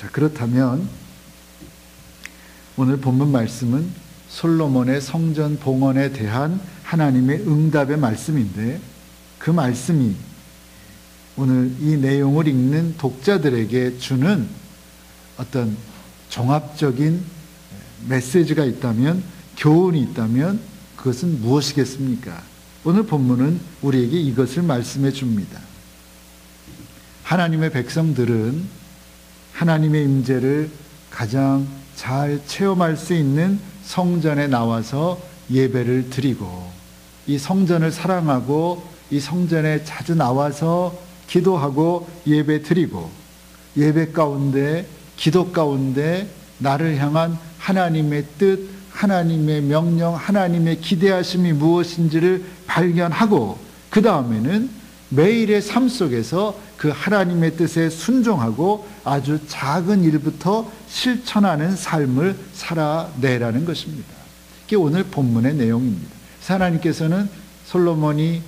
자, 그렇다면 오늘 본문 말씀은 솔로몬의 성전 봉헌에 대한 하나님의 응답의 말씀인데, 그 말씀이 오늘 이 내용을 읽는 독자들에게 주는 어떤 종합적인 메시지가 있다면, 교훈이 있다면 그것은 무엇이겠습니까? 오늘 본문은 우리에게 이것을 말씀해 줍니다. 하나님의 백성들은 하나님의 임재를 가장 잘 체험할 수 있는 성전에 나와서 예배를 드리고, 이 성전을 사랑하고 이 성전에 자주 나와서 기도하고 예배 드리고, 예배 가운데 기도 가운데 나를 향한 하나님의 뜻, 하나님의 명령, 하나님의 기대하심이 무엇인지를 발견하고, 그 다음에는 매일의 삶 속에서 그 하나님의 뜻에 순종하고 아주 작은 일부터 실천하는 삶을 살아내라는 것입니다. 이게 오늘 본문의 내용입니다. 하나님께서는 솔로몬이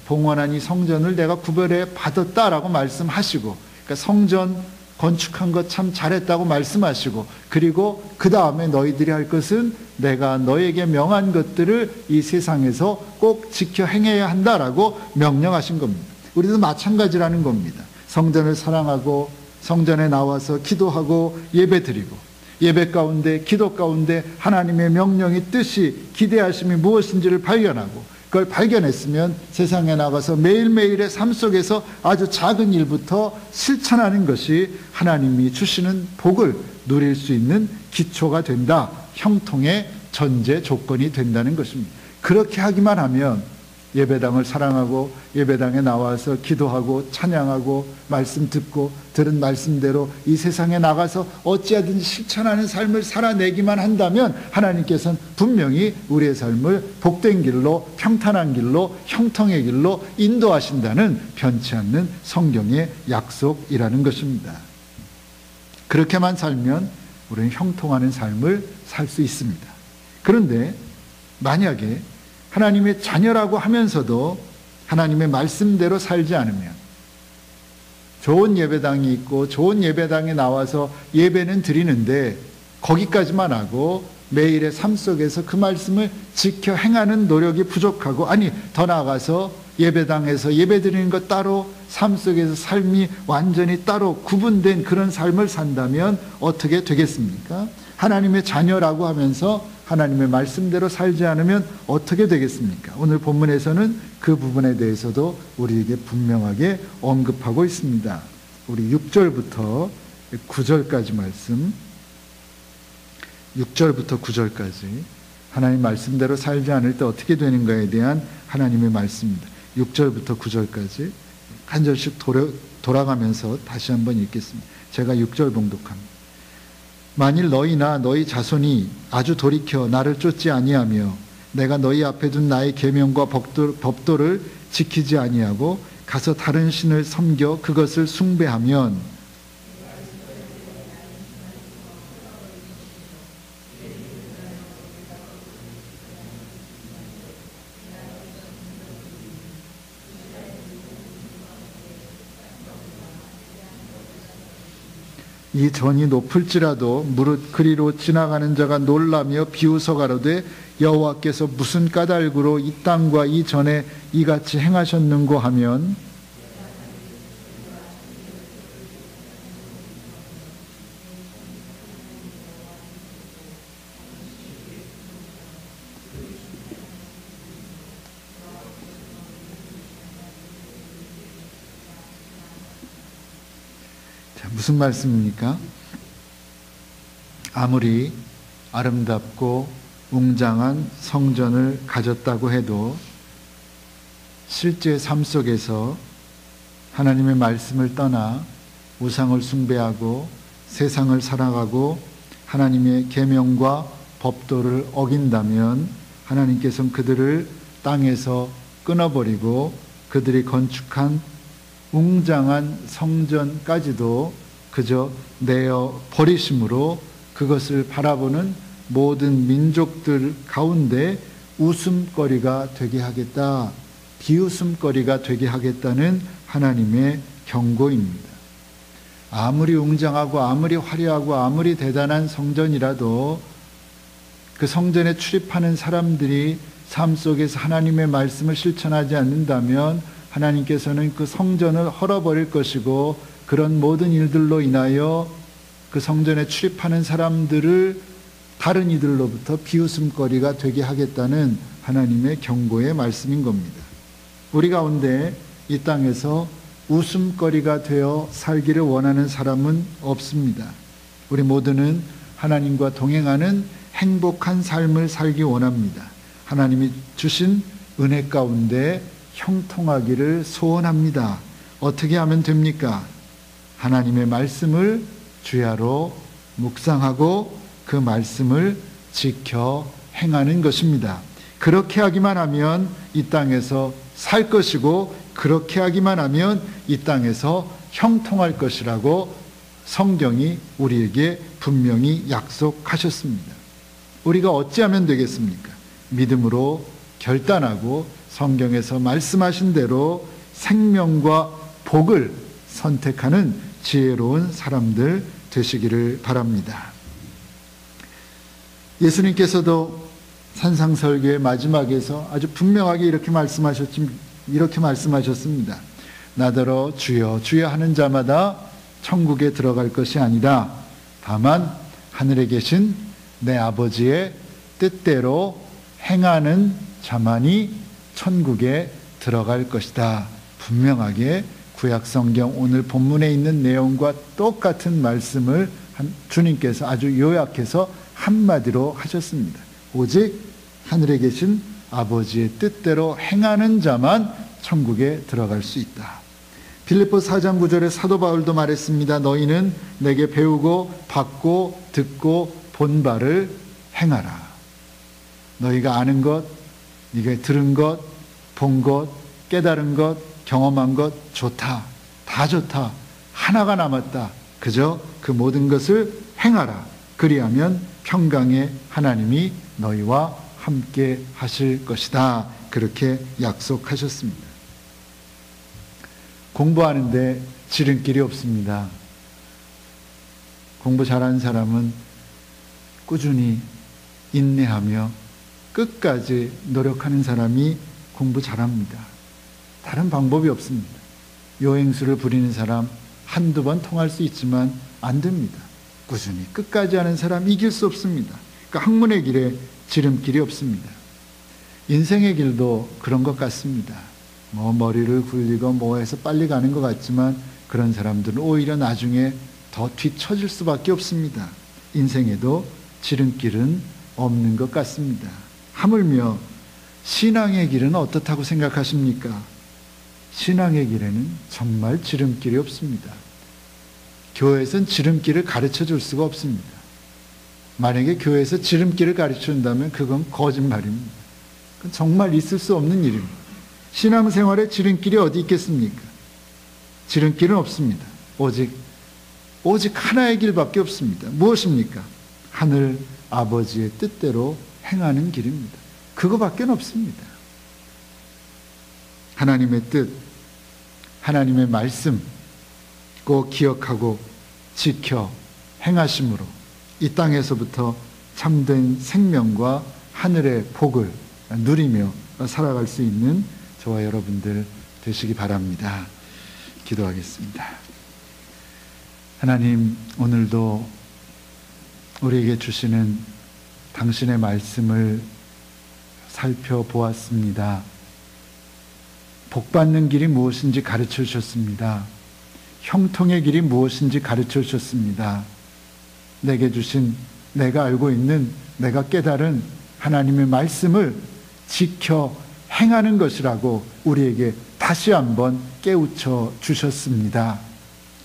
봉헌한 이 성전을 내가 구별해 받았다라고 말씀하시고, 그러니까 성전 건축한 것 참 잘했다고 말씀하시고, 그리고 그 다음에 너희들이 할 것은 내가 너에게 명한 것들을 이 세상에서 꼭 지켜 행해야 한다라고 명령하신 겁니다. 우리도 마찬가지라는 겁니다. 성전을 사랑하고 성전에 나와서 기도하고 예배드리고, 예배 가운데 기도 가운데 하나님의 명령이 뜻이 기대하심이 무엇인지를 발견하고, 그걸 발견했으면 세상에 나가서 매일매일의 삶 속에서 아주 작은 일부터 실천하는 것이 하나님이 주시는 복을 누릴 수 있는 기초가 된다, 형통의 전제 조건이 된다는 것입니다. 그렇게 하기만 하면 예배당을 사랑하고 예배당에 나와서 기도하고 찬양하고 말씀 듣고 들은 말씀대로 이 세상에 나가서 어찌하든지 실천하는 삶을 살아내기만 한다면 하나님께서는 분명히 우리의 삶을 복된 길로, 평탄한 길로, 형통의 길로 인도하신다는 변치 않는 성경의 약속이라는 것입니다. 그렇게만 살면 우리는 형통하는 삶을 살 수 있습니다. 그런데 만약에 하나님의 자녀라고 하면서도 하나님의 말씀대로 살지 않으면, 좋은 예배당이 있고 좋은 예배당에 나와서 예배는 드리는데 거기까지만 하고 매일의 삶 속에서 그 말씀을 지켜 행하는 노력이 부족하고, 아니 더 나아가서 예배당에서 예배 드리는 것 따로, 삶 속에서 삶이 완전히 따로 구분된 그런 삶을 산다면 어떻게 되겠습니까? 하나님의 자녀라고 하면서 하나님의 말씀대로 살지 않으면 어떻게 되겠습니까? 오늘 본문에서는 그 부분에 대해서도 우리에게 분명하게 언급하고 있습니다. 우리 6절부터 9절까지 말씀, 6절부터 9절까지 하나님 말씀대로 살지 않을 때 어떻게 되는가에 대한 하나님의 말씀입니다. 6절부터 9절까지 한 절씩 돌아가면서 다시 한번 읽겠습니다. 제가 6절 봉독합니다. 만일 너희나 너희 자손이 아주 돌이켜 나를 쫓지 아니하며 내가 너희 앞에 둔 나의 계명과 법도를 지키지 아니하고 가서 다른 신을 섬겨 그것을 숭배하면, 이 전이 높을지라도 무릇 그리로 지나가는 자가 놀라며 비웃어 가로되 여호와께서 무슨 까닭으로 이 땅과 이 전에 이같이 행하셨는고 하면, 무슨 말씀입니까? 아무리 아름답고 웅장한 성전을 가졌다고 해도 실제 삶 속에서 하나님의 말씀을 떠나 우상을 숭배하고 세상을 살아가고 하나님의 계명과 법도를 어긴다면 하나님께서는 그들을 땅에서 끊어버리고 그들이 건축한 웅장한 성전까지도 그저 내어 버리심으로 그것을 바라보는 모든 민족들 가운데 웃음거리가 되게 하겠다, 비웃음거리가 되게 하겠다는 하나님의 경고입니다. 아무리 웅장하고 아무리 화려하고 아무리 대단한 성전이라도 그 성전에 출입하는 사람들이 삶 속에서 하나님의 말씀을 실천하지 않는다면 하나님께서는 그 성전을 헐어버릴 것이고, 그런 모든 일들로 인하여 그 성전에 출입하는 사람들을 다른 이들로부터 비웃음거리가 되게 하겠다는 하나님의 경고의 말씀인 겁니다. 우리 가운데 이 땅에서 웃음거리가 되어 살기를 원하는 사람은 없습니다. 우리 모두는 하나님과 동행하는 행복한 삶을 살기 원합니다. 하나님이 주신 은혜 가운데 형통하기를 소원합니다. 어떻게 하면 됩니까? 하나님의 말씀을 주야로 묵상하고 그 말씀을 지켜 행하는 것입니다. 그렇게 하기만 하면 이 땅에서 살 것이고, 그렇게 하기만 하면 이 땅에서 형통할 것이라고 성경이 우리에게 분명히 약속하셨습니다. 우리가 어찌하면 되겠습니까? 믿음으로 결단하고 성경에서 말씀하신 대로 생명과 복을 선택하는 지혜로운 사람들 되시기를 바랍니다. 예수님께서도 산상설교의 마지막에서 아주 분명하게 이렇게 말씀하셨습니다. 나더러 주여 주여 하는 자마다 천국에 들어갈 것이 아니라 다만 하늘에 계신 내 아버지의 뜻대로 행하는 자만이 천국에 들어갈 것이다. 분명하게 구약성경 오늘 본문에 있는 내용과 똑같은 말씀을 주님께서 아주 요약해서 한마디로 하셨습니다. 오직 하늘에 계신 아버지의 뜻대로 행하는 자만 천국에 들어갈 수 있다. 빌립보 4장 9절에 사도 바울도 말했습니다. 너희는 내게 배우고 받고 듣고 본 바를 행하라. 너희가 아는 것, 네가 들은 것, 본 것, 깨달은 것, 경험한 것 좋다. 다 좋다. 하나가 남았다. 그저 그 모든 것을 행하라. 그리하면 평강의 하나님이 너희와 함께 하실 것이다. 그렇게 약속하셨습니다. 공부하는데 지름길이 없습니다. 공부 잘하는 사람은 꾸준히 인내하며 끝까지 노력하는 사람이 공부 잘합니다. 다른 방법이 없습니다. 요행수를 부리는 사람 한두 번 통할 수 있지만 안 됩니다. 꾸준히 끝까지 하는 사람 이길 수 없습니다. 그러니까 학문의 길에 지름길이 없습니다. 인생의 길도 그런 것 같습니다. 머리를 굴리고 해서 빨리 가는 것 같지만 그런 사람들은 오히려 나중에 더 뒤처질 수밖에 없습니다. 인생에도 지름길은 없는 것 같습니다. 하물며 신앙의 길은 어떻다고 생각하십니까? 신앙의 길에는 정말 지름길이 없습니다. 교회에서는 지름길을 가르쳐 줄 수가 없습니다. 만약에 교회에서 지름길을 가르쳐 준다면 그건 거짓말입니다. 그건 정말 있을 수 없는 일입니다. 신앙생활에 지름길이 어디 있겠습니까? 지름길은 없습니다. 오직 하나의 길밖에 없습니다. 무엇입니까? 하늘 아버지의 뜻대로 행하는 길입니다. 그거밖에 없습니다. 하나님의 뜻, 하나님의 말씀 꼭 기억하고 지켜 행하심으로 이 땅에서부터 참된 생명과 하늘의 복을 누리며 살아갈 수 있는 저와 여러분들 되시기 바랍니다. 기도하겠습니다. 하나님, 오늘도 우리에게 주시는 당신의 말씀을 살펴보았습니다. 복받는 길이 무엇인지 가르쳐 주셨습니다. 형통의 길이 무엇인지 가르쳐 주셨습니다. 내게 주신, 내가 알고 있는, 내가 깨달은 하나님의 말씀을 지켜 행하는 것이라고 우리에게 다시 한번 깨우쳐 주셨습니다.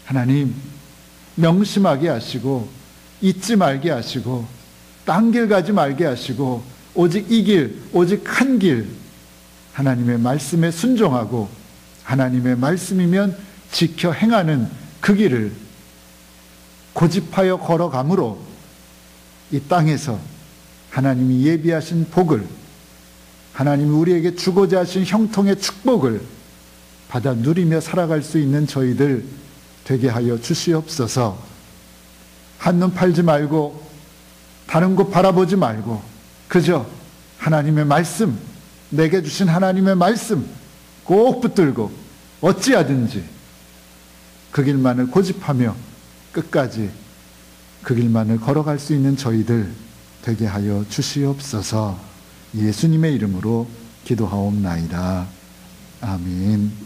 하나님, 명심하게 하시고 잊지 말게 하시고 딴 길 가지 말게 하시고 오직 이 길, 오직 한 길, 하나님의 말씀에 순종하고 하나님의 말씀이면 지켜 행하는 그 길을 고집하여 걸어가므로 이 땅에서 하나님이 예비하신 복을, 하나님이 우리에게 주고자 하신 형통의 축복을 받아 누리며 살아갈 수 있는 저희들 되게 하여 주시옵소서. 한눈 팔지 말고 다른 곳 바라보지 말고 그저 하나님의 말씀, 내게 주신 하나님의 말씀 꼭 붙들고 어찌하든지 그 길만을 고집하며 끝까지 그 길만을 걸어갈 수 있는 저희들 되게 하여 주시옵소서. 예수님의 이름으로 기도하옵나이다. 아멘.